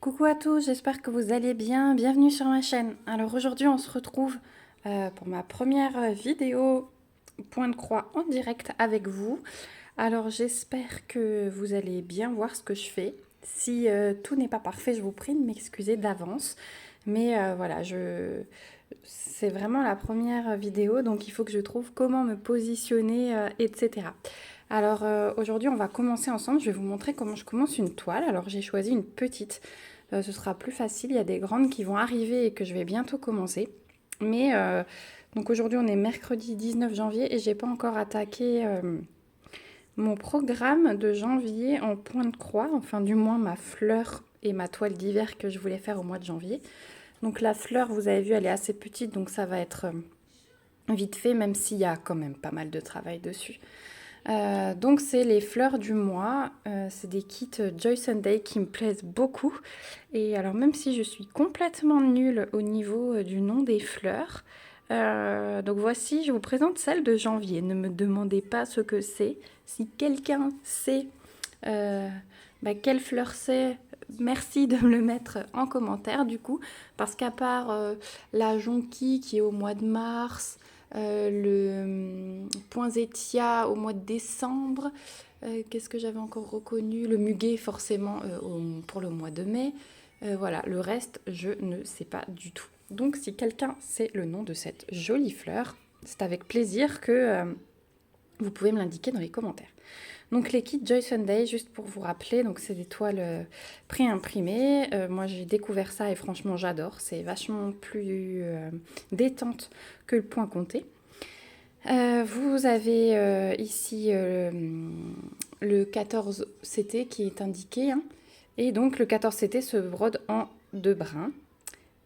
Coucou à tous, j'espère que vous allez bien. Bienvenue sur ma chaîne. Alors aujourd'hui, on se retrouve pour ma première vidéo point de croix en direct avec vous. Alors j'espère que vous allez bien voir ce que je fais. Si tout n'est pas parfait, je vous prie de m'excuser d'avance. Mais voilà, c'est vraiment la première vidéo, donc il faut que je trouve comment me positionner, etc. Alors aujourd'hui, on va commencer ensemble. Je vais vous montrer comment je commence une toile. Alors j'ai choisi une petite. Ce sera plus facile. Il y a des grandes qui vont arriver et que je vais bientôt commencer. Mais donc aujourd'hui, on est mercredi 19 janvier et j'ai pas encore attaqué mon programme de janvier en point de croix. Enfin, du moins ma fleur et ma toile d'hiver que je voulais faire au mois de janvier. Donc la fleur, vous avez vu, elle est assez petite, donc ça va être vite fait, même s'il y a quand même pas mal de travail dessus. Donc c'est les fleurs du mois, c'est des kits Joy Sunday qui me plaisent beaucoup. Et alors même si je suis complètement nulle au niveau du nom des fleurs, donc voici, je vous présente celle de janvier. Ne me demandez pas ce que c'est. Si quelqu'un sait quelle fleur c'est, merci de me le mettre en commentaire du coup, parce qu'à part la jonquille qui est au mois de mars, le poinsettia au mois de décembre. Qu'est-ce que j'avais encore reconnu? Le muguet forcément pour le mois de mai. Voilà, le reste, je ne sais pas du tout. Donc si quelqu'un sait le nom de cette jolie fleur, c'est avec plaisir que vous pouvez me l'indiquer dans les commentaires. Donc les kits Joy Sunday, juste pour vous rappeler, donc c'est des toiles pré-imprimées. Moi j'ai découvert ça et franchement j'adore. C'est vachement plus détente que le point compté. Vous avez ici le 14 CT qui est indiqué. Hein, et donc le 14 CT se brode en 2 brins.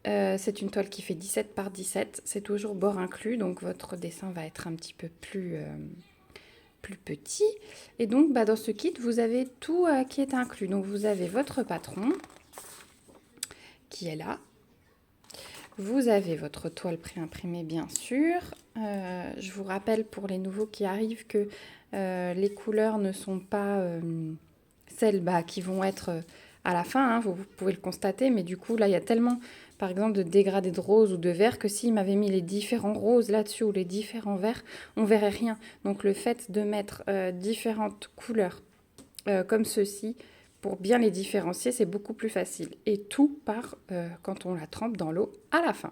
C'est une toile qui fait 17 par 17. C'est toujours bord inclus, donc votre dessin va être un petit peu plus petit. Et donc dans ce kit, vous avez tout qui est inclus. Donc vous avez votre patron qui est là. Vous avez votre toile pré-imprimée bien sûr. Je vous rappelle pour les nouveaux qui arrivent que les couleurs ne sont pas celles qui vont être à la fin, hein, vous pouvez le constater, mais du coup là il y a tellement par exemple de dégradés de rose ou de vert que s'il m'avait mis les différents roses là-dessus ou les différents verts, on verrait rien. Donc le fait de mettre différentes couleurs comme ceci, pour bien les différencier, c'est beaucoup plus facile. Et tout part quand on la trempe dans l'eau à la fin.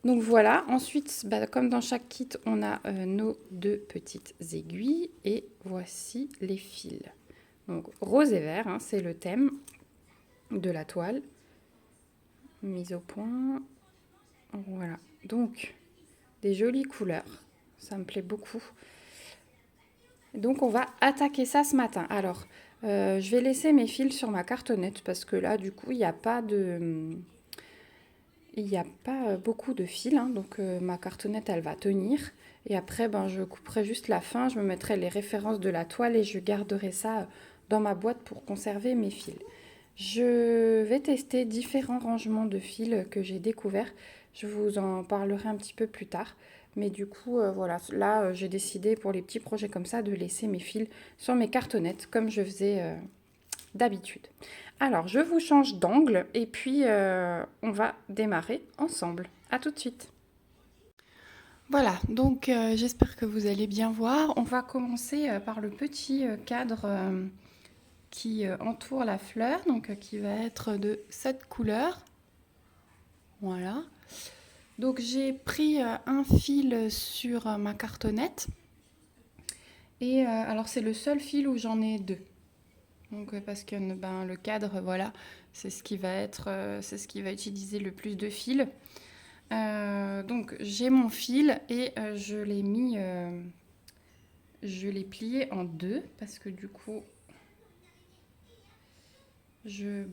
Donc voilà, ensuite, comme dans chaque kit, on a nos 2 petites aiguilles. Et voici les fils. Donc rose et vert, hein, c'est le thème de la toile. Mise au point. Voilà, donc des jolies couleurs. Ça me plaît beaucoup. Donc on va attaquer ça ce matin. Alors, je vais laisser mes fils sur ma cartonnette parce que là, du coup, il n'y a pas beaucoup de fils. Hein, donc ma cartonnette, elle va tenir. Et après, je couperai juste la fin. Je me mettrai les références de la toile et je garderai ça dans ma boîte pour conserver mes fils. Je vais tester différents rangements de fils que j'ai découverts. Je vous en parlerai un petit peu plus tard. Mais du coup, voilà, là, j'ai décidé pour les petits projets comme ça de laisser mes fils sur mes cartonnettes comme je faisais d'habitude. Alors, je vous change d'angle et puis on va démarrer ensemble. À tout de suite. Voilà, donc j'espère que vous allez bien voir. On va commencer par le petit cadre qui entoure la fleur, donc qui va être de 7 couleurs. Voilà. Donc j'ai pris un fil sur ma cartonnette. Et alors c'est le seul fil où j'en ai 2. Donc parce que le cadre, voilà, c'est ce qui va utiliser le plus de fils. Donc j'ai mon fil et je l'ai plié en 2 parce que du coup je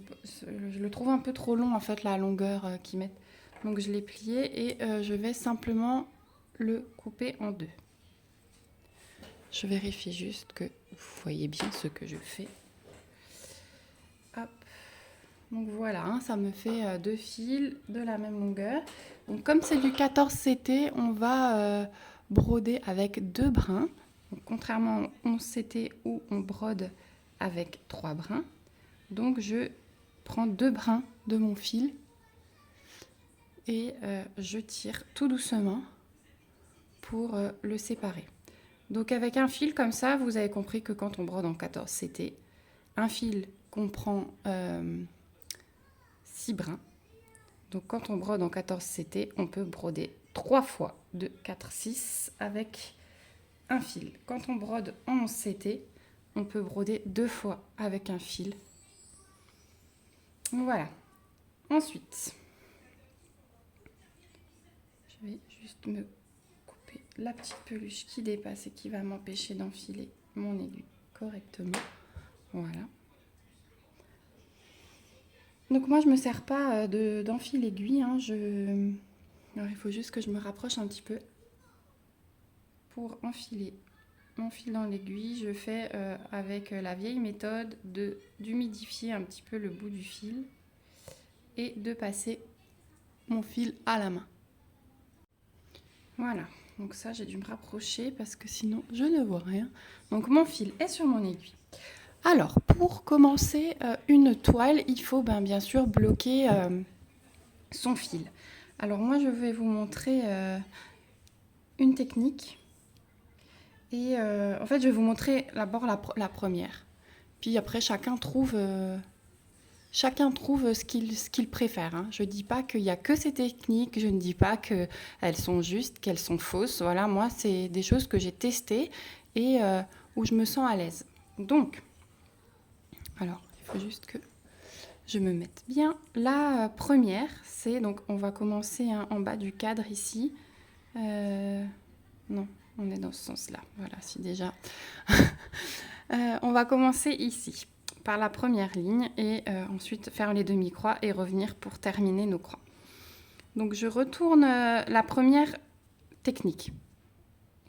le trouve un peu trop long en fait la longueur qu'ils mettent. Donc je l'ai plié et je vais simplement le couper en 2. Je vérifie juste que vous voyez bien ce que je fais. Hop. Donc voilà, hein, ça me fait 2 fils de la même longueur. Donc comme c'est du 14 CT, on va broder avec 2 brins. Donc, contrairement au 11 CT où on brode avec 3 brins. Donc je prends 2 brins de mon fil et je tire tout doucement pour le séparer. Donc avec un fil comme ça, vous avez compris que quand on brode en 14 CT, un fil comprend 6 brins. Donc quand on brode en 14 CT, on peut broder 3 fois de 4, 6 avec un fil. Quand on brode en 11 CT, on peut broder 2 fois avec un fil. Voilà. Ensuite, je vais juste me couper la petite peluche qui dépasse et qui va m'empêcher d'enfiler mon aiguille correctement. Voilà. Donc moi, je ne me sers pas d'enfil aiguille. Hein. Alors, il faut juste que je me rapproche un petit peu pour enfiler mon fil dans l'aiguille. Je fais avec la vieille méthode d'humidifier un petit peu le bout du fil et de passer mon fil à la main. Voilà, donc ça j'ai dû me rapprocher parce que sinon je ne vois rien. Donc mon fil est sur mon aiguille. Alors pour commencer une toile, il faut bien sûr bloquer son fil. Alors moi je vais vous montrer une technique. Et en fait je vais vous montrer d'abord la première. Puis après chacun trouve ce qu'il préfère. Hein. Je ne dis pas qu'il n'y a que ces techniques, je ne dis pas qu'elles sont justes, qu'elles sont fausses. Voilà, moi, c'est des choses que j'ai testées et où je me sens à l'aise. Donc, alors, il faut juste que je me mette bien. La première, c'est, donc, on va commencer en bas du cadre ici. Non, on est dans ce sens-là. Voilà, si déjà. On va commencer ici par la première ligne et ensuite faire les demi-croix et revenir pour terminer nos croix. Donc je retourne la première technique.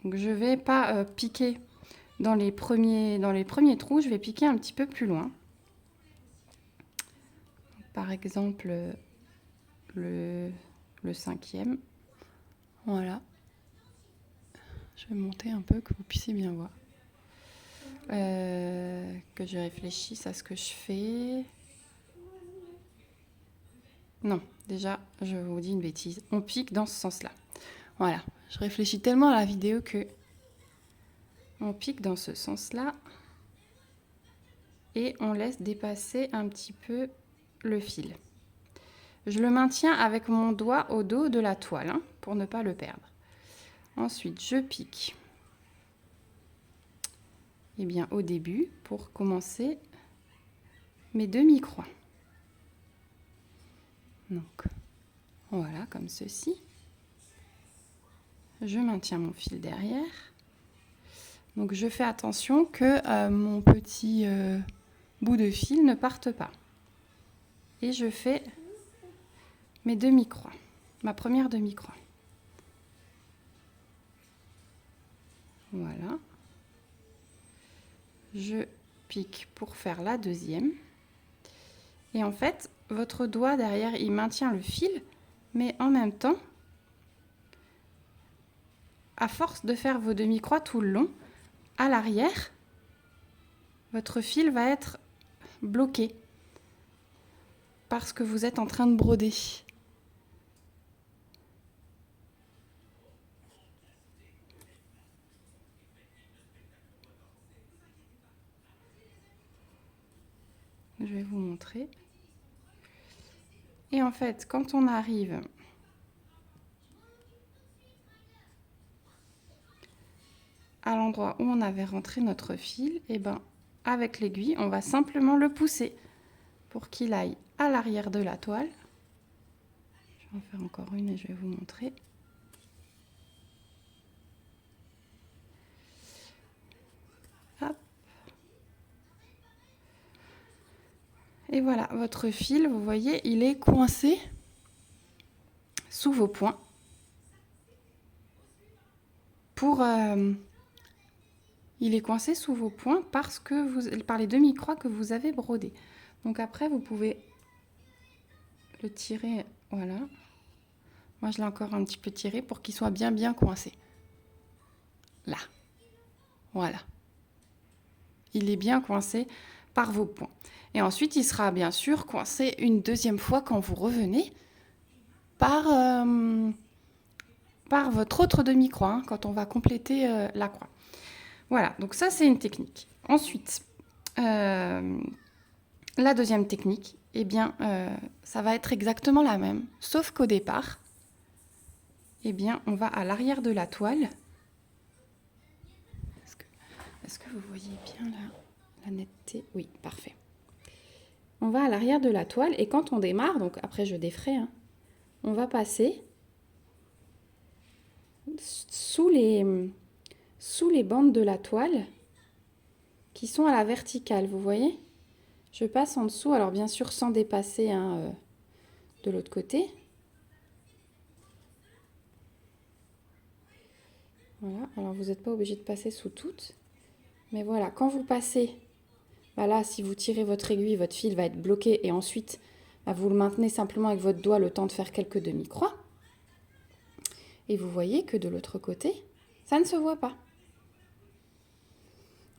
Donc je ne vais pas piquer dans les premiers trous, je vais piquer un petit peu plus loin. Par exemple le 5e. Voilà. Je vais monter un peu que vous puissiez bien voir. Que je réfléchisse à ce que je fais. Non, déjà, je vous dis une bêtise. On pique dans ce sens-là. Voilà, je réfléchis tellement à la vidéo que on pique dans ce sens-là et on laisse dépasser un petit peu le fil. Je le maintiens avec mon doigt au dos de la toile hein, pour ne pas le perdre. Ensuite, je pique. Eh bien, au début, pour commencer mes demi-croix. Donc, voilà, comme ceci. Je maintiens mon fil derrière. Donc, je fais attention que mon petit bout de fil ne parte pas. Et je fais mes demi-croix, ma première demi-croix. Voilà. Je pique pour faire la deuxième. Et en fait, votre doigt derrière, il maintient le fil, mais en même temps, à force de faire vos demi-croix tout le long, à l'arrière, votre fil va être bloqué parce que vous êtes en train de broder. Je vais vous montrer. Et en fait, quand on arrive à l'endroit où on avait rentré notre fil, et avec l'aiguille, on va simplement le pousser pour qu'il aille à l'arrière de la toile. Je vais en faire encore une et je vais vous montrer. Hop. Et voilà, votre fil, vous voyez, il est coincé sous vos poings il est coincé sous vos poings par les demi-croix que vous avez brodées. Donc après, vous pouvez le tirer, voilà. Moi, je l'ai encore un petit peu tiré pour qu'il soit bien coincé. Là, voilà. Il est bien coincé par vos points. Et ensuite, il sera bien sûr coincé une deuxième fois quand vous revenez par votre autre demi-croix, hein, quand on va compléter la croix. Voilà, donc ça c'est une technique. Ensuite, la deuxième technique, eh bien, ça va être exactement la même, sauf qu'au départ, eh bien, on va à l'arrière de la toile. Est-ce que vous voyez bien la netteté? Oui, parfait. On va à l'arrière de la toile et quand on démarre, donc après je défrais, hein, on va passer sous les bandes de la toile qui sont à la verticale, vous voyez? Je passe en dessous, alors bien sûr sans dépasser hein, de l'autre côté. Voilà, alors vous n'êtes pas obligé de passer sous toutes. Mais voilà, quand vous passez, bah là si vous tirez votre aiguille, votre fil va être bloqué et ensuite bah, vous le maintenez simplement avec votre doigt le temps de faire quelques demi-croix. Et vous voyez que de l'autre côté, ça ne se voit pas.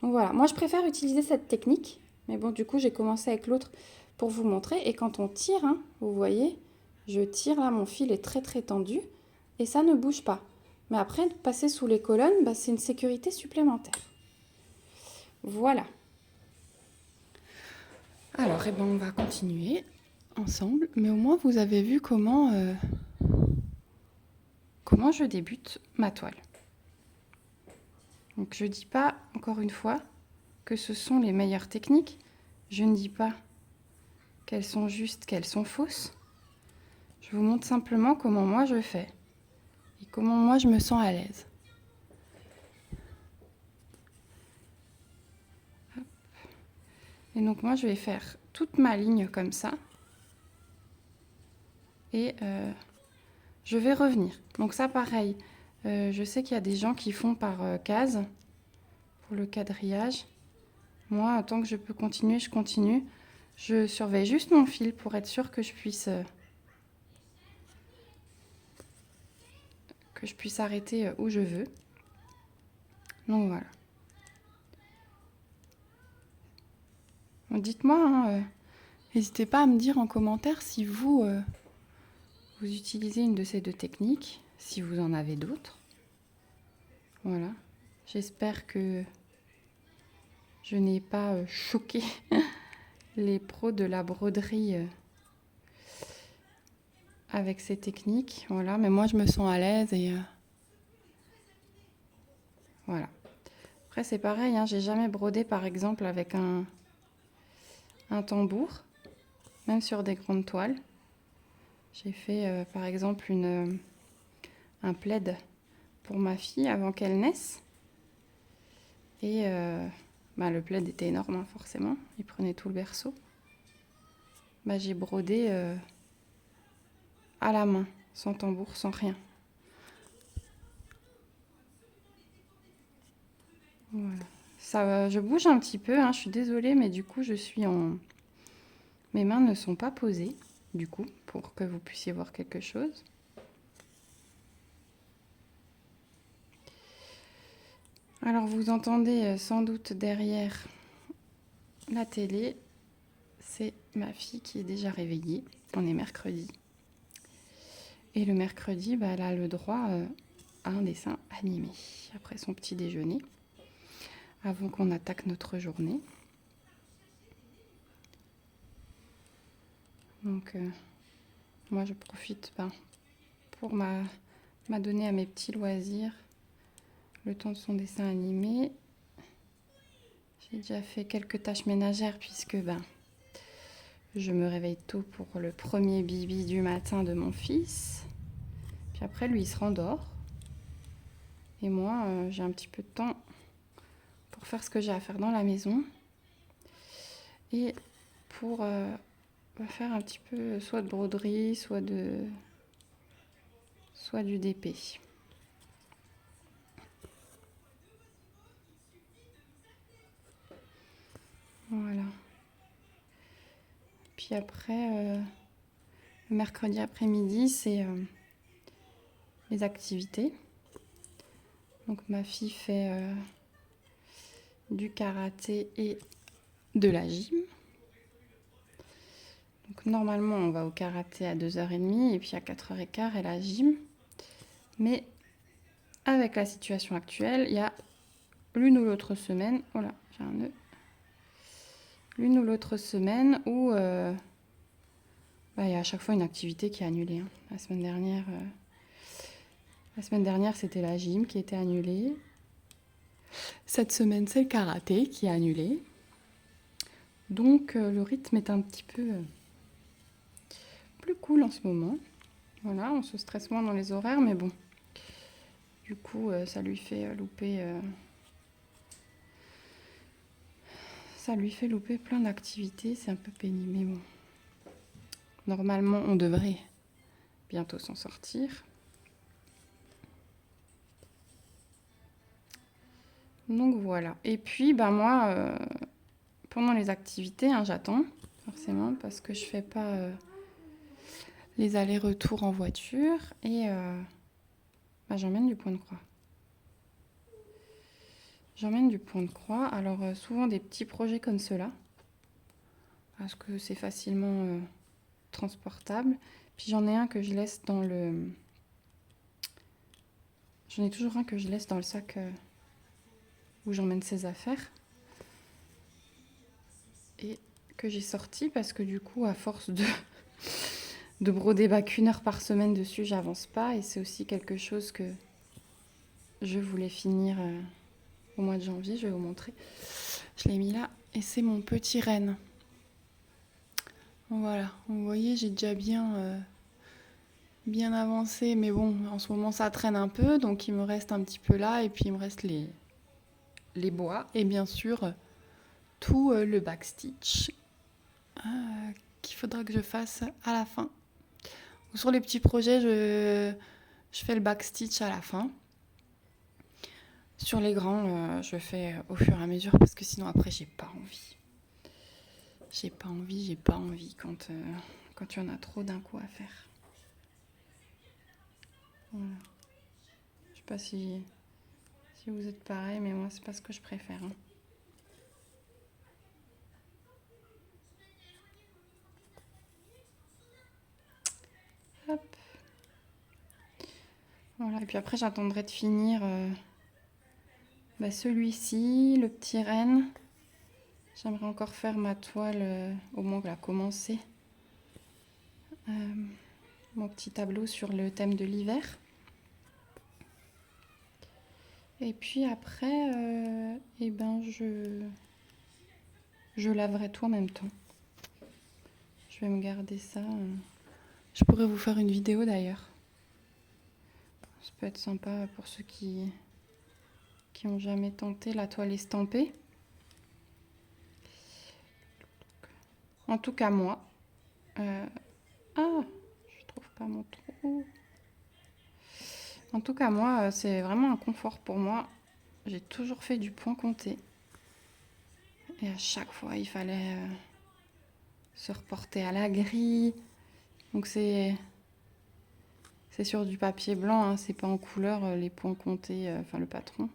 Donc voilà, moi je préfère utiliser cette technique. Mais bon, du coup, j'ai commencé avec l'autre pour vous montrer. Et quand on tire, hein, vous voyez, je tire là, mon fil est très très tendu et ça ne bouge pas. Mais après, de passer sous les colonnes, bah, c'est une sécurité supplémentaire. Voilà. Alors, eh ben, on va continuer ensemble. Mais au moins, vous avez vu comment je débute ma toile. Donc, je ne dis pas, encore une fois, que ce sont les meilleures techniques. Je ne dis pas qu'elles sont justes, qu'elles sont fausses. Je vous montre simplement comment moi je fais et comment moi je me sens à l'aise. Et donc moi je vais faire toute ma ligne comme ça et je vais revenir. Donc ça pareil, je sais qu'il y a des gens qui font par case pour le quadrillage. Moi, tant que je peux continuer, je continue. Je surveille juste mon fil pour être sûre que je puisse arrêter où je veux. Donc voilà. Dites-moi, hein, n'hésitez pas à me dire en commentaire si vous utilisez une de ces deux techniques, si vous en avez d'autres. Voilà. J'espère que je n'ai pas choqué les pros de la broderie avec ces techniques. Voilà, mais moi je me sens à l'aise et voilà. Après c'est pareil, hein, j'ai jamais brodé par exemple avec un tambour, même sur des grandes toiles. J'ai fait par exemple un plaid pour ma fille avant qu'elle naisse. Et le plaid était énorme, hein, forcément. Il prenait tout le berceau. J'ai brodé à la main, sans tambour, sans rien. Voilà. Ça, je bouge un petit peu, hein, je suis désolée, mais du coup, mes mains ne sont pas posées, du coup, pour que vous puissiez voir quelque chose. Alors, vous entendez sans doute derrière la télé, c'est ma fille qui est déjà réveillée. On est mercredi. Et le mercredi, elle a le droit à un dessin animé après son petit déjeuner, avant qu'on attaque notre journée. Donc, moi, je profite pour m'adonner à mes petits loisirs le temps de son dessin animé. J'ai déjà fait quelques tâches ménagères puisque je me réveille tôt pour le premier bibi du matin de mon fils. Puis après, lui, il se rendort. Et moi, j'ai un petit peu de temps pour faire ce que j'ai à faire dans la maison. Et pour faire un petit peu soit de broderie, soit du DP. Voilà. Puis après, le mercredi après-midi, c'est les activités. Donc ma fille fait du karaté et de la gym. Donc normalement, on va au karaté à 2h30 et puis à 4h15 et la gym. Mais avec la situation actuelle, il y a l'une ou l'autre semaine, oh là, j'ai un nœud, l'une ou l'autre semaine où il y a à chaque fois une activité qui est annulée. Hein. La semaine dernière, c'était la gym qui était annulée. Cette semaine, c'est le karaté qui est annulé. Donc le rythme est un petit peu plus cool en ce moment. Voilà, on se stresse moins dans les horaires, mais bon. Du coup, ça lui fait louper plein d'activités. C'est un peu pénible, mais bon. Normalement, on devrait bientôt s'en sortir. Donc voilà. Et puis, moi, pendant les activités, hein, j'attends forcément parce que je fais pas les allers-retours en voiture et j'emmène du point de croix. J'emmène du point de croix. Alors souvent des petits projets comme ceux-là parce que c'est facilement transportable. Puis j'en ai un que je laisse dans le... J'en ai toujours un que je laisse dans le sac où j'emmène ses affaires. Et que j'ai sorti parce que du coup, à force de broder 1 heure par semaine dessus, j'avance pas. Et c'est aussi quelque chose que je voulais finir au mois de janvier. Je vais vous montrer. Je l'ai mis là et c'est mon petit renne. Voilà, vous voyez, j'ai déjà bien avancé. Mais bon, en ce moment, ça traîne un peu. Donc, il me reste un petit peu là. Et puis, il me reste les bois. Et bien sûr, tout le backstitch qu'il faudra que je fasse à la fin. Sur les petits projets, je fais le backstitch à la fin. Sur les grands, je fais au fur et à mesure parce que sinon après j'ai pas envie. J'ai pas envie quand il y en a trop d'un coup à faire. Voilà. Je sais pas si vous êtes pareil, mais moi c'est pas ce que je préfère. Hein. Hop. Voilà, et puis après j'attendrai de finir celui-ci, le petit renne. J'aimerais encore faire ma toile, au moins la commencer. Mon petit tableau sur le thème de l'hiver. Et puis après, je laverai tout en même temps. Je vais me garder ça. Je pourrais vous faire une vidéo d'ailleurs. Ça peut être sympa pour ceux qui ont jamais tenté la toile estampée. En tout cas, moi. Je trouve pas mon trou. En tout cas, moi, c'est vraiment un confort pour moi. J'ai toujours fait du point compté. Et à chaque fois, il fallait se reporter à la grille. Donc c'est sur du papier blanc, hein, c'est pas en couleur, les points comptés, le patron.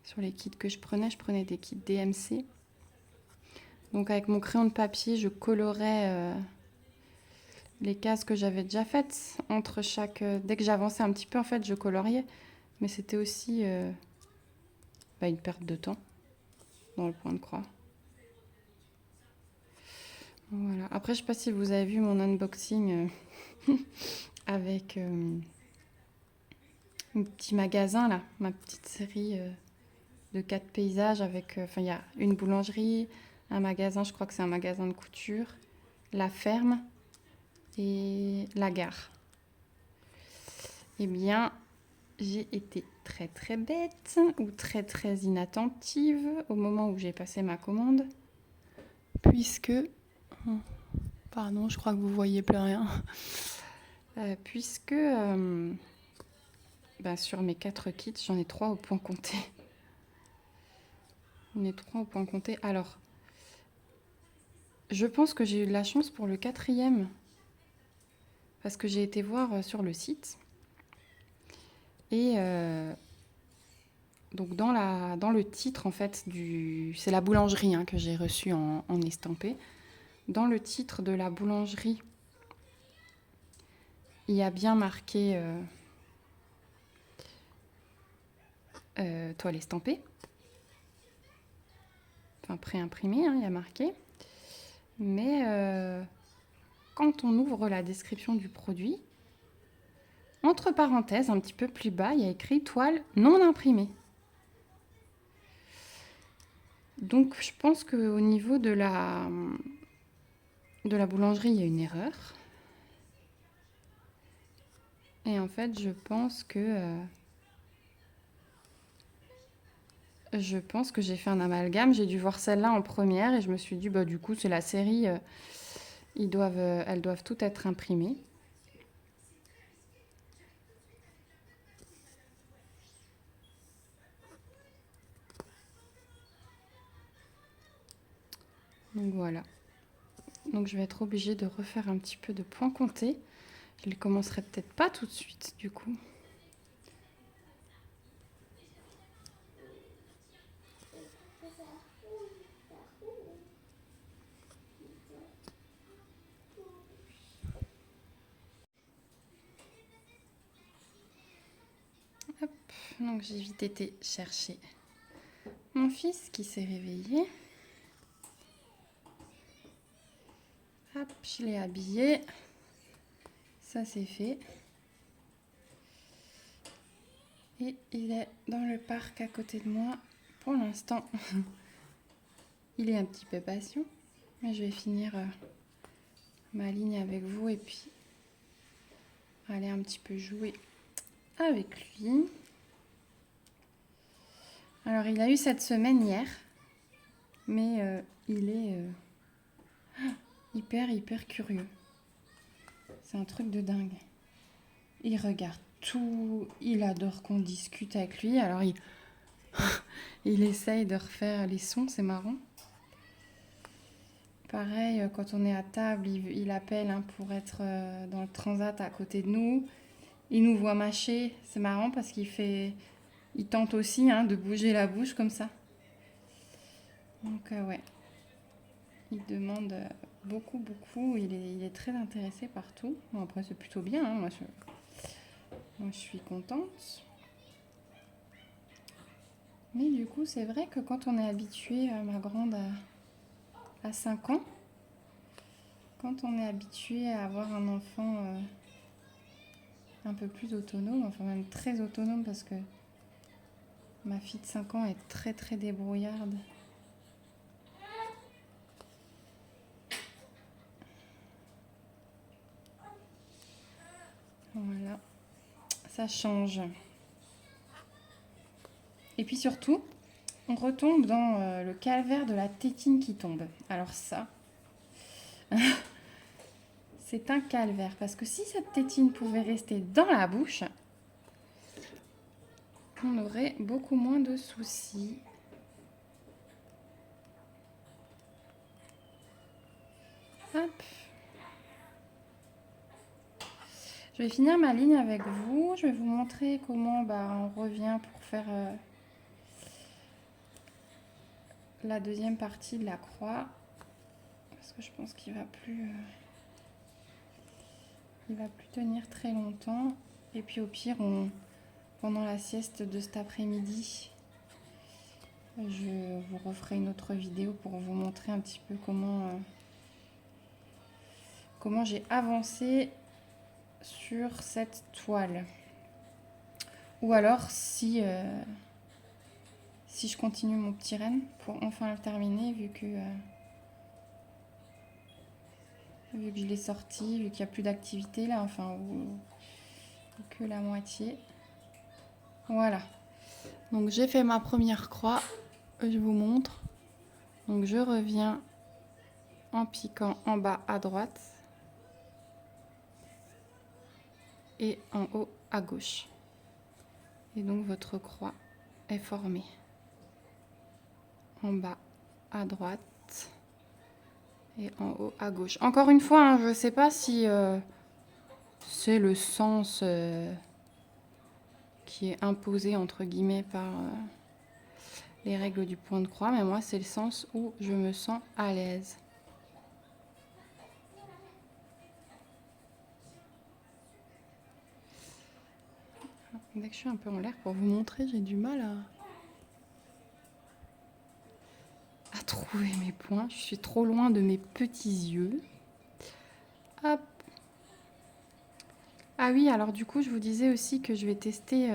Sur les kits que je prenais des kits DMC. Donc avec mon crayon de papier, je colorais les cases que j'avais déjà faites entre chaque... dès que j'avançais un petit peu, en fait, je coloriais. Mais c'était aussi une perte de temps dans le point de croix. Voilà. Après, je sais pas si vous avez vu mon unboxing avec un petit magasin, là, ma petite série de 4 paysages avec... il y a une boulangerie, un magasin, je crois que c'est un magasin de couture, la ferme et la gare. Eh bien, j'ai été très très bête ou très très inattentive au moment où j'ai passé ma commande, puisque... Pardon, je crois que vous voyez plus rien. Puisque sur mes 4 kits, j'en ai 3 au point compté. J'en ai 3 au point compté. Alors, je pense que j'ai eu de la chance pour le 4e. Parce que j'ai été voir sur le site. Et Donc dans le titre en fait c'est la boulangerie hein, que j'ai reçu en estampé. Dans le titre de la boulangerie, il y a bien marqué toile estampée. Enfin pré-imprimé, hein, il y a marqué. Mais quand on ouvre la description du produit, entre parenthèses, un petit peu plus bas, il y a écrit toile non imprimée. Donc je pense qu'au niveau de la boulangerie, il y a une erreur. Et en fait, je pense que j'ai fait un amalgame. J'ai dû voir celle-là en première et je me suis dit, bah, du coup, c'est la série, elles doivent toutes être imprimées. Donc voilà. Donc je vais être obligée de refaire un petit peu de points comptés. Je les commencerai peut-être pas tout de suite, du coup. Hop, donc j'ai vite été chercher mon fils qui s'est réveillé. Hop, je l'ai habillé. Ça c'est fait. Et il est dans le parc à côté de moi. Pour l'instant, il est un petit peu patient. Mais je vais finir ma ligne avec vous et puis aller un petit peu jouer avec lui. Alors, il a eu cette semaine hier. Mais il est hyper curieux. C'est un truc de dingue. Il regarde tout. Il adore qu'on discute avec lui. Alors, il essaye de refaire les sons. C'est marrant. Pareil, quand on est à table, il appelle hein, pour être dans le transat à côté de nous. Il nous voit mâcher. C'est marrant parce il tente aussi hein, de bouger la bouche comme ça. Donc ouais, il demande beaucoup. Il est très intéressé par tout. Bon, après, c'est plutôt bien. Hein. Moi, je suis contente. Mais du coup, c'est vrai que quand on est habitué, ma grande à 5 ans, quand on est habitué à avoir un enfant un peu plus autonome, enfin même très autonome parce que ma fille de 5 ans est très débrouillarde. Voilà, ça change. Et puis surtout, on retombe dans le calvaire de la tétine qui tombe. Alors ça, c'est un calvaire parce que si cette tétine pouvait rester dans la bouche, on aurait beaucoup moins de soucis. Hop. Je vais finir ma ligne avec vous. Je vais vous montrer comment on revient pour faire la deuxième partie de la croix. Parce que je pense qu'il va plus tenir très longtemps. Et puis au pire, pendant la sieste de cet après-midi, je vous referai une autre vidéo pour vous montrer un petit peu comment j'ai avancé sur cette toile. Ou alors si je continue mon petit renne pour enfin le terminer vu que je l'ai sorti, vu qu'il n'y a plus d'activité là, enfin ou que la moitié. Voilà. Donc j'ai fait ma première croix, je vous montre. Donc je reviens en piquant en bas à droite et en haut à gauche. Et donc votre croix est formée en bas à droite et en haut à gauche. Encore une fois, hein, je ne sais pas si c'est le sens qui est imposé entre guillemets les règles du point de croix, mais moi c'est le sens où je me sens à l'aise. Dès que je suis un peu en l'air pour vous montrer, j'ai du mal à trouver mes points. Je suis trop loin de mes petits yeux. Hop. Ah oui, alors du coup, je vous disais aussi que je vais tester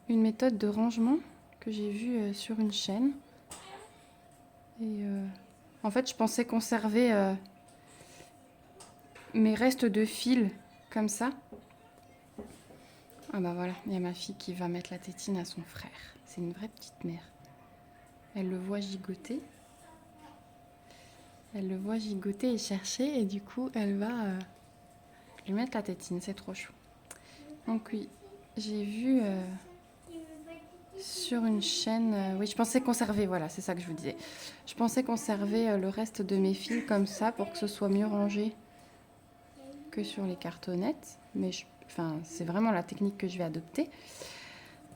une méthode de rangement que j'ai vue sur une chaîne. Et en fait, je pensais conserver mes restes de fil comme ça. Ah bah voilà, il y a ma fille qui va mettre la tétine à son frère. C'est une vraie petite mère. Elle le voit gigoter. Elle le voit gigoter et chercher et du coup, elle va lui mettre la tétine. C'est trop chou. Donc oui, j'ai vu sur une chaîne... oui, je pensais conserver, voilà, c'est ça que je vous disais. Je pensais conserver le reste de mes fils comme ça pour que ce soit mieux rangé que sur les cartonnettes. Mais c'est vraiment la technique que je vais adopter.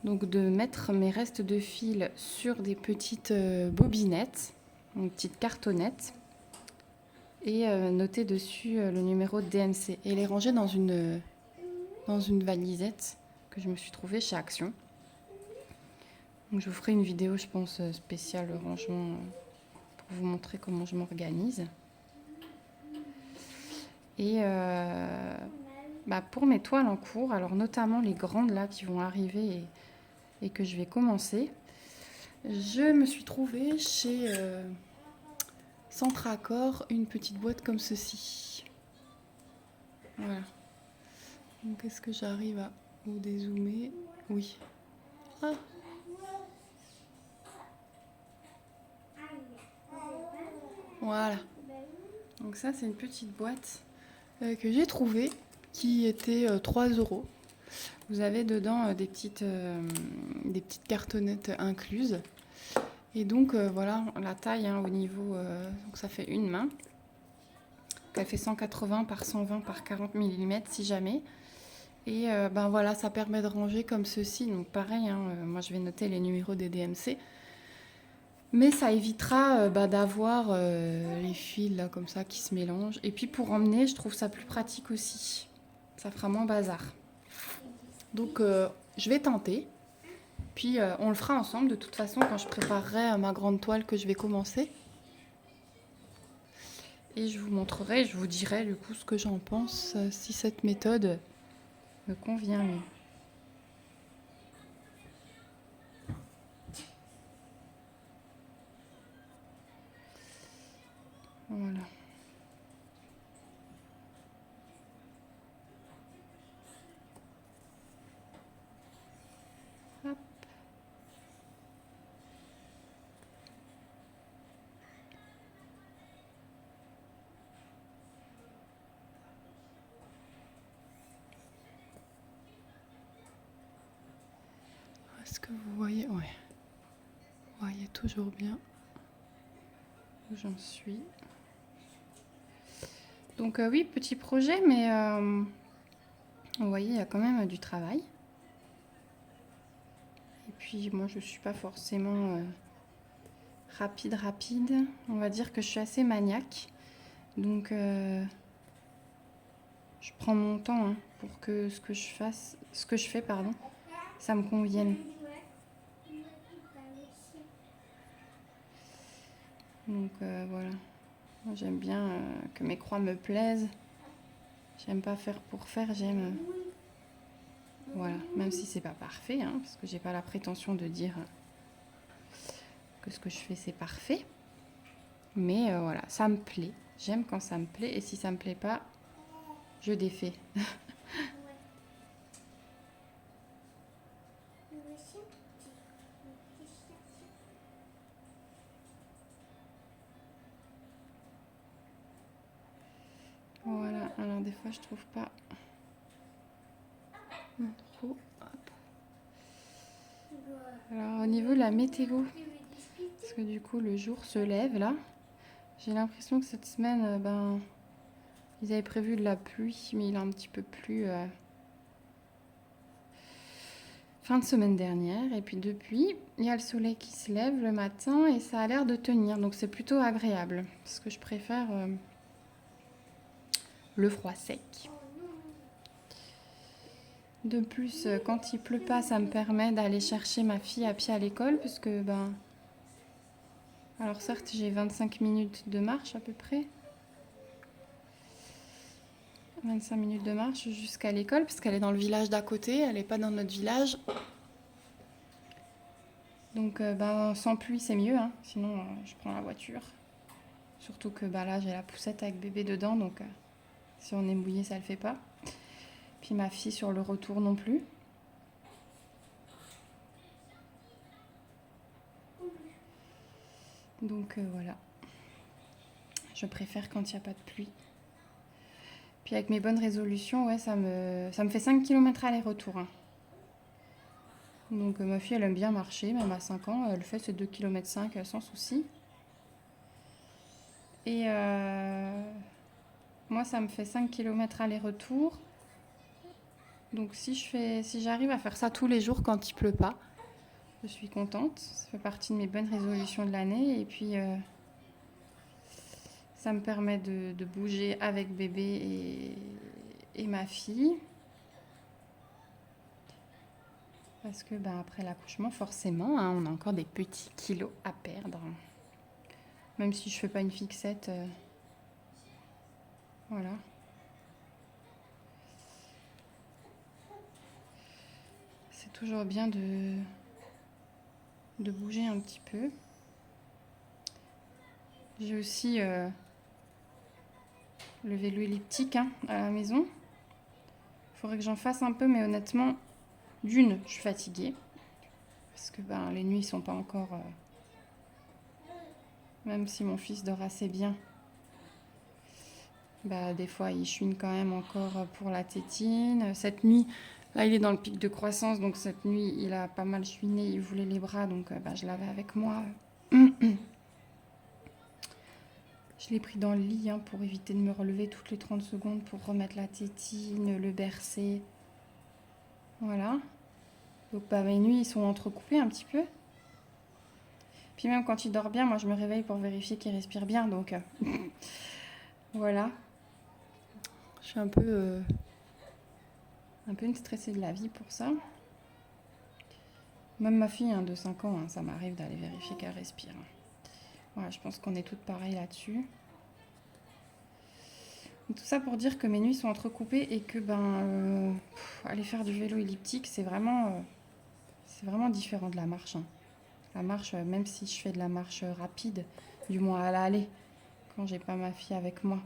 Donc de mettre mes restes de fil sur des petites bobinettes, une petite cartonnette, et noter dessus le numéro de DMC et les ranger dans une valisette que je me suis trouvée chez Action. Donc je vous ferai une vidéo, je pense, spéciale rangement pour vous montrer comment je m'organise. Et pour mes toiles en cours, alors notamment les grandes là qui vont arriver et que je vais commencer, je me suis trouvée chez Centre Accord une petite boîte comme ceci. Voilà. Donc est-ce que j'arrive à vous dézoomer? Oui. Ah. Voilà. Donc ça c'est une petite boîte que j'ai trouvée qui était 3 €. Vous avez dedans des petites cartonnettes incluses. Et donc voilà la taille au niveau, donc ça fait une main. Elle fait 180 par 120 par 40 mm si jamais. Et voilà, ça permet de ranger comme ceci. Donc pareil, moi je vais noter les numéros des DMC. Mais ça évitera d'avoir les fils là comme ça qui se mélangent. Et puis pour emmener, je trouve ça plus pratique aussi. Ça fera moins bazar. Donc je vais tenter. Puis on le fera ensemble de toute façon quand je préparerai ma grande toile que je vais commencer. Et je vous montrerai, je vous dirai du coup ce que j'en pense, si cette méthode me convient mieux. Voilà. Hop. Est-ce que vous voyez? Ouais. Vous voyez toujours bien où j'en suis. Donc oui, petit projet, mais vous voyez, il y a quand même du travail. Et puis moi, je ne suis pas forcément rapide. On va dire que je suis assez maniaque. Donc je prends mon temps pour que ce que je fais, ça me convienne. Donc voilà. Moi, j'aime bien que mes croix me plaisent. J'aime pas faire pour faire, j'aime... voilà, même si c'est pas parfait, parce que j'ai pas la prétention de dire que ce que je fais c'est parfait. Mais voilà, ça me plaît. J'aime quand ça me plaît et si ça me plaît pas, je défais. Voilà, alors des fois je trouve pas trop. Hop. Alors au niveau de la météo, parce que du coup le jour se lève là, j'ai l'impression que cette semaine, ils avaient prévu de la pluie, mais il a un petit peu plu fin de semaine dernière. Et puis depuis, il y a le soleil qui se lève le matin et ça a l'air de tenir. Donc c'est plutôt agréable. Parce que je préfère le froid sec. De plus, quand il pleut pas, ça me permet d'aller chercher ma fille à pied à l'école. Puisque, alors certes, j'ai 25 minutes de marche à peu près. 25 minutes de marche jusqu'à l'école, parce qu'elle est dans le village d'à côté, elle n'est pas dans notre village. Donc sans pluie c'est mieux, hein. Sinon je prends la voiture. Surtout que là j'ai la poussette avec bébé dedans, donc si on est mouillé ça le fait pas. Puis ma fille sur le retour non plus. Donc voilà. Je préfère quand il n'y a pas de pluie. Puis avec mes bonnes résolutions, ouais, ça me fait 5 km aller-retour. Hein. Donc ma fille, elle aime bien marcher, même à 5 ans. Elle fait ses 2,5 km sans souci. Et moi, ça me fait 5 km aller-retour. Donc si j'arrive à faire ça tous les jours quand il pleut pas, je suis contente. Ça fait partie de mes bonnes résolutions de l'année. Et puis ça me permet de bouger avec bébé et ma fille. Parce que après l'accouchement, forcément, hein, on a encore des petits kilos à perdre. Même si je fais pas une fixette. Voilà. C'est toujours bien de bouger un petit peu. J'ai aussi le vélo elliptique à la maison. Il faudrait que j'en fasse un peu, mais honnêtement, d'une, je suis fatiguée. Parce que les nuits sont pas encore... même si mon fils dort assez bien, des fois il chouine quand même encore pour la tétine. Cette nuit, là il est dans le pic de croissance, donc cette nuit il a pas mal chouiné, il voulait les bras, donc je l'avais avec moi. Je l'ai pris dans le lit pour éviter de me relever toutes les 30 secondes pour remettre la tétine, le bercer. Voilà. Donc mes nuits ils sont entrecoupées un petit peu. Puis même quand il dort bien, moi je me réveille pour vérifier qu'il respire bien, donc voilà. Je suis un peu une stressée de la vie pour ça. Même ma fille de 5 ans, ça m'arrive d'aller vérifier qu'elle respire. Voilà, je pense qu'on est toutes pareilles là-dessus. Tout ça pour dire que mes nuits sont entrecoupées et que aller faire du vélo elliptique, c'est vraiment différent de la marche. Hein. La marche, même si je fais de la marche rapide, du moins à l'aller, quand j'ai pas ma fille avec moi,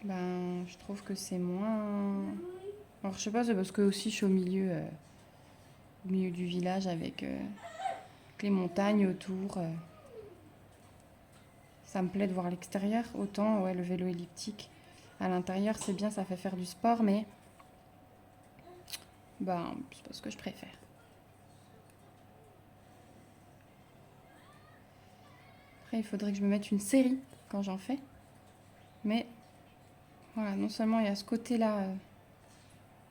je trouve que c'est moins... Alors je sais pas, c'est parce que aussi je suis au milieu du village avec les montagnes autour. Ça me plaît de voir l'extérieur. Autant le vélo elliptique à l'intérieur c'est bien, ça fait faire du sport, mais c'est pas ce que je préfère. Après il faudrait que je me mette une série quand j'en fais. Mais voilà, non seulement il y a ce côté-là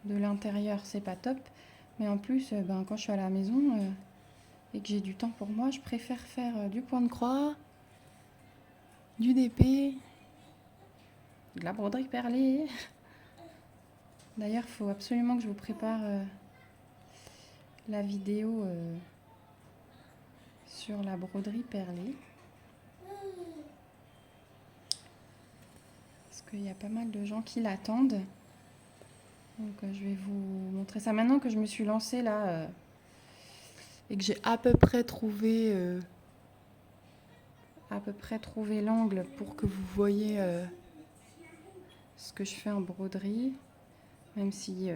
de l'intérieur, c'est pas top, mais en plus quand je suis à la maison et que j'ai du temps pour moi, je préfère faire du point de croix, du DP, de la broderie perlée. D'ailleurs, il faut absolument que je vous prépare la vidéo sur la broderie perlée. Parce qu'il y a pas mal de gens qui l'attendent. Donc je vais vous montrer ça. Maintenant que je me suis lancée là et que j'ai à peu près trouvé l'angle pour que vous voyez ce que je fais en broderie. Même si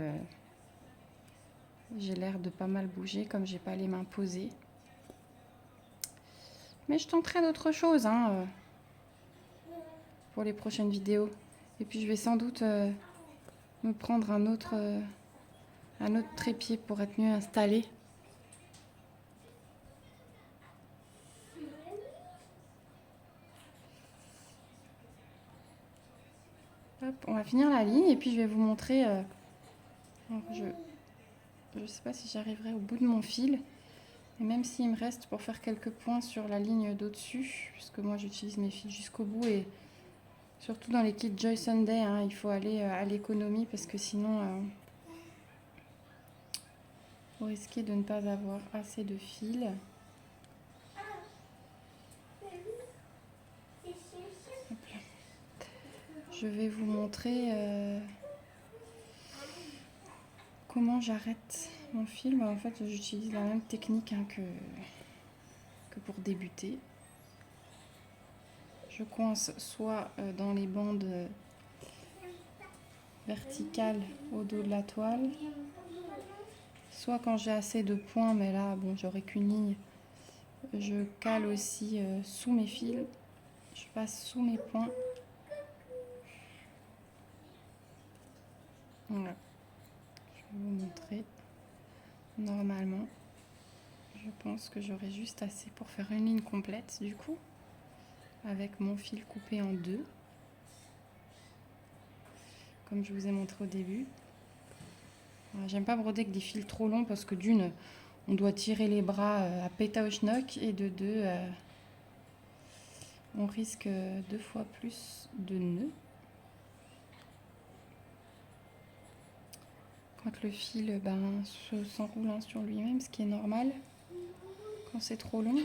j'ai l'air de pas mal bouger comme j'ai pas les mains posées. Mais je tenterai d'autres choses pour les prochaines vidéos. Et puis je vais sans doute me prendre un autre trépied pour être mieux installée. Hop, on va finir la ligne et puis je vais vous montrer. je ne sais pas si j'arriverai au bout de mon fil. Et même s'il me reste pour faire quelques points sur la ligne d'au-dessus, puisque moi j'utilise mes fils jusqu'au bout, et surtout dans les kits Joy Sunday, hein, il faut aller à l'économie parce que sinon vous risquez de ne pas avoir assez de fils. Je vais vous montrer comment j'arrête mon fil. En fait, j'utilise la même technique hein, que pour débuter. Je coince soit dans les bandes verticales au dos de la toile, soit quand j'ai assez de points, mais là, bon, j'aurai qu'une ligne, je cale aussi sous mes fils. Je passe sous mes points. Voilà. Je vais vous montrer. Normalement, je pense que j'aurai juste assez pour faire une ligne complète du coup, avec mon fil coupé en deux, comme je vous ai montré au début. J'aime pas broder avec des fils trop longs parce que d'une, on doit tirer les bras à péta au schnock, et de deux, on risque 2 fois plus de nœuds. Quand le fil s'enroule sur lui-même, ce qui est normal quand c'est trop long.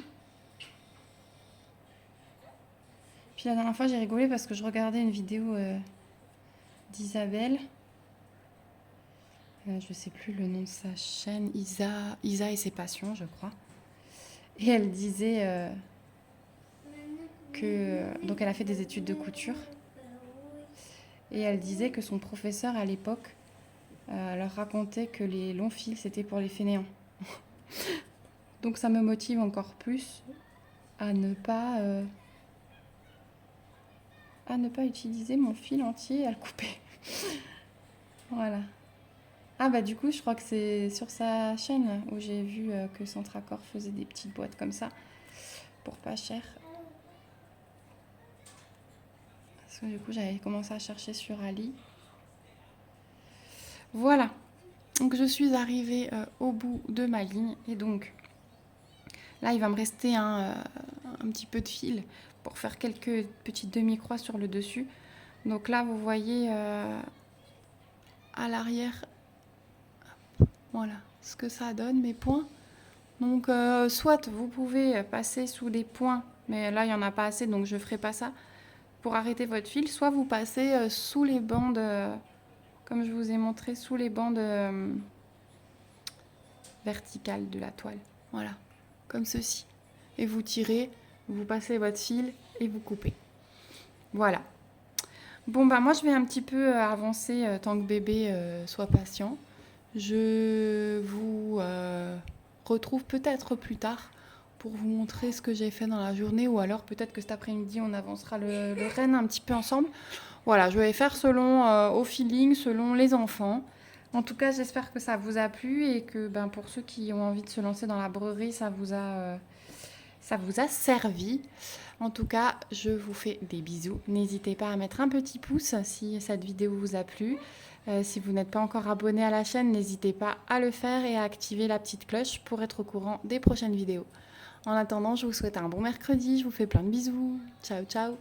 Puis la dernière fois, j'ai rigolé parce que je regardais une vidéo d'Isabelle. Je sais plus le nom de sa chaîne, Isa et ses passions, je crois. Et elle disait donc elle a fait des études de couture. Et elle disait que son professeur à l'époque leur racontait que les longs fils c'était pour les fainéants. Donc ça me motive encore plus à ne pas utiliser mon fil entier et à le couper. Voilà. Ah bah du coup je crois que c'est sur sa chaîne où j'ai vu que Centracor faisait des petites boîtes comme ça pour pas cher. Parce que du coup j'avais commencé à chercher sur Ali. Voilà. Donc je suis arrivée au bout de ma ligne et donc là il va me rester un petit peu de fil pour faire quelques petites demi-croix sur le dessus. Donc là vous voyez à l'arrière, voilà ce que ça donne mes points. Donc soit vous pouvez passer sous les points, mais là il n'y en a pas assez donc je ne ferai pas ça pour arrêter votre fil, soit vous passez sous les bandes, comme je vous ai montré, sous les bandes verticales de la toile, voilà, comme ceci. Et vous tirez, vous passez votre fil et vous coupez. Voilà. Bon bah moi je vais un petit peu avancer tant que bébé soit patient. Je vous retrouve peut-être plus tard pour vous montrer ce que j'ai fait dans la journée, ou alors peut-être que cet après-midi on avancera le renne un petit peu ensemble. Voilà, je vais faire selon au feeling, selon les enfants. En tout cas, j'espère que ça vous a plu et que pour ceux qui ont envie de se lancer dans la broderie, ça vous a servi. En tout cas, je vous fais des bisous. N'hésitez pas à mettre un petit pouce si cette vidéo vous a plu. Si vous n'êtes pas encore abonné à la chaîne, n'hésitez pas à le faire et à activer la petite cloche pour être au courant des prochaines vidéos. En attendant, je vous souhaite un bon mercredi. Je vous fais plein de bisous. Ciao, ciao.